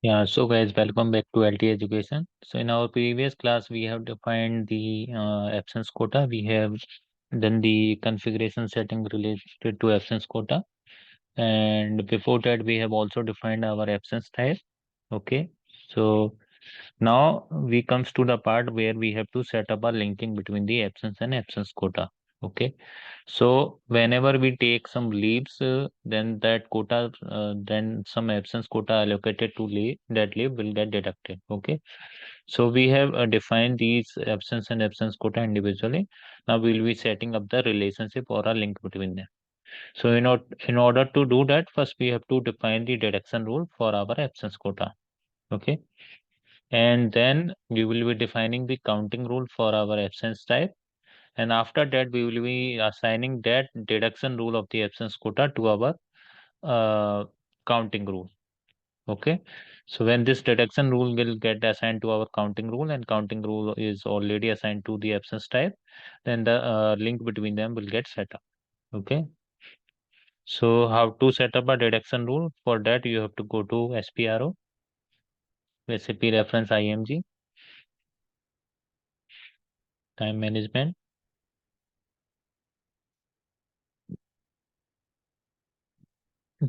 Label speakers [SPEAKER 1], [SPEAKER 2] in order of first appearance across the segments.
[SPEAKER 1] Yeah, so guys, welcome back to LT Education. So in our previous class, we have defined the absence quota. We have done the configuration setting related to absence quota. And before that, we have also defined our absence type. Okay. So now we comes to the part where we have to set up a linking between the absence and absence quota. Okay. So whenever we take some leaves, then that quota, then some absence quota allocated to leave, that leave will get deducted. Okay. So we have defined these absence and absence quota individually. Now we'll be setting up the relationship or a link between them. So in order to do that, first we have to define the deduction rule for our absence quota. Okay. And then we will be defining the counting rule for our absence type. And after that, we will be assigning that deduction rule of the absence quota to our uh, counting rule. Okay. So when this deduction rule will get assigned to our counting rule and counting rule is already assigned to the absence type, then the link between them will get set up. Okay. So how to set up a deduction rule? For that, you have to go to SPRO, SAP reference IMG, time management,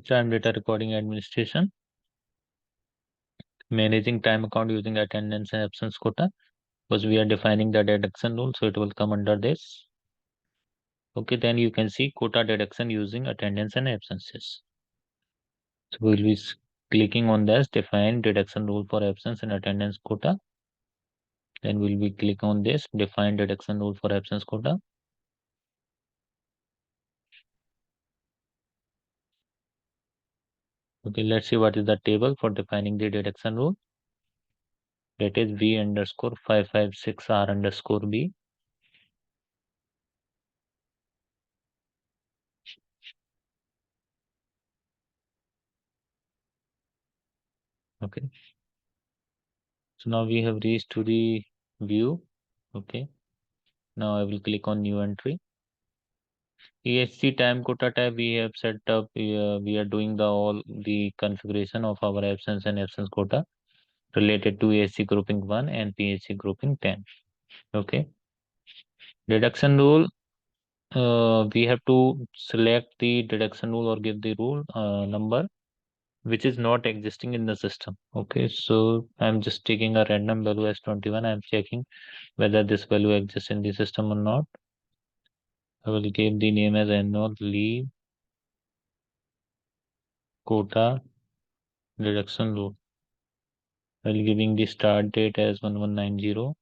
[SPEAKER 1] time data recording administration, managing time account using attendance and absence quota, because we are defining the deduction rule, so it will come under this. Okay, then you can see quota deduction using attendance and absences. So we'll be clicking on this define deduction rule for absence and attendance quota. Then we'll be click on this define deduction rule for absence quota. Okay, let's see what is the table for defining the deduction rule. That is B underscore 556 R underscore B. Okay. So now we have reached to the view. Okay. Now I will click on new entry. ESC time quota type we have set up. We are doing the all the configuration of our absence and absence quota related to ESC grouping 1 and PHC grouping 10. Okay. Deduction rule. We have to select the deduction rule or give the rule number which is not existing in the system. Okay. So I'm just taking a random value as 21. I'm checking whether this value exists in the system or not. I will give the name as annual leave quota deduction rule. While giving the start date as 1190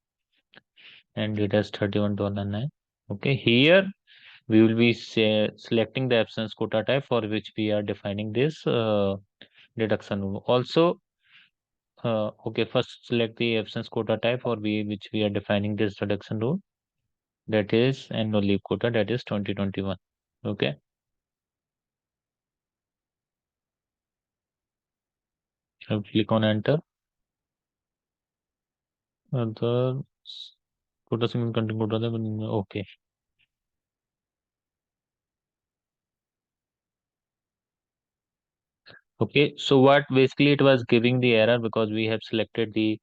[SPEAKER 1] and date as $31.09. Okay, here we will be selecting the absence quota type for which we are defining this deduction rule. Also, okay, first select the absence quota type for which we are defining this deduction rule. That is annual leave quota, that is 2021. Okay. I'll click on enter. The quota single content quota. Okay. Okay, so what basically it was giving the error because we have selected the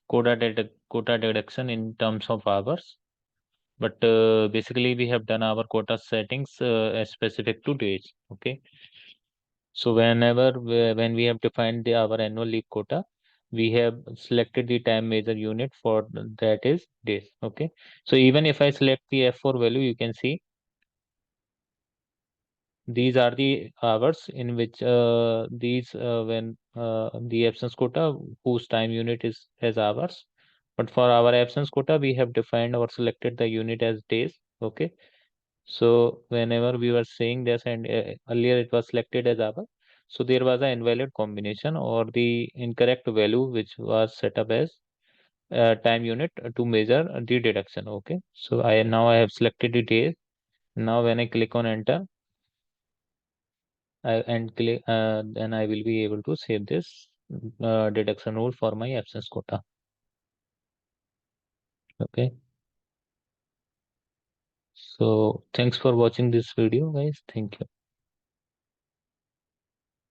[SPEAKER 1] quota deduction in terms of hours, but basically we have done our quota settings as specific to days. Okay, so when we have defined our annual leave quota, we have selected the time measure unit for that is days. Okay, so even if I select the F4 value, you can see these are the hours in which these when the absence quota whose time unit is as hours, but for our absence quota we have defined or selected the unit as days. Okay, so whenever we were saying this and earlier it was selected as hour, so there was an invalid combination or the incorrect value which was set up as time unit to measure the deduction. Okay, so I have selected the days. Now when I click on enter, and click, then I will be able to save this deduction rule for my absence quota. Okay. So thanks for watching this video, guys. Thank you.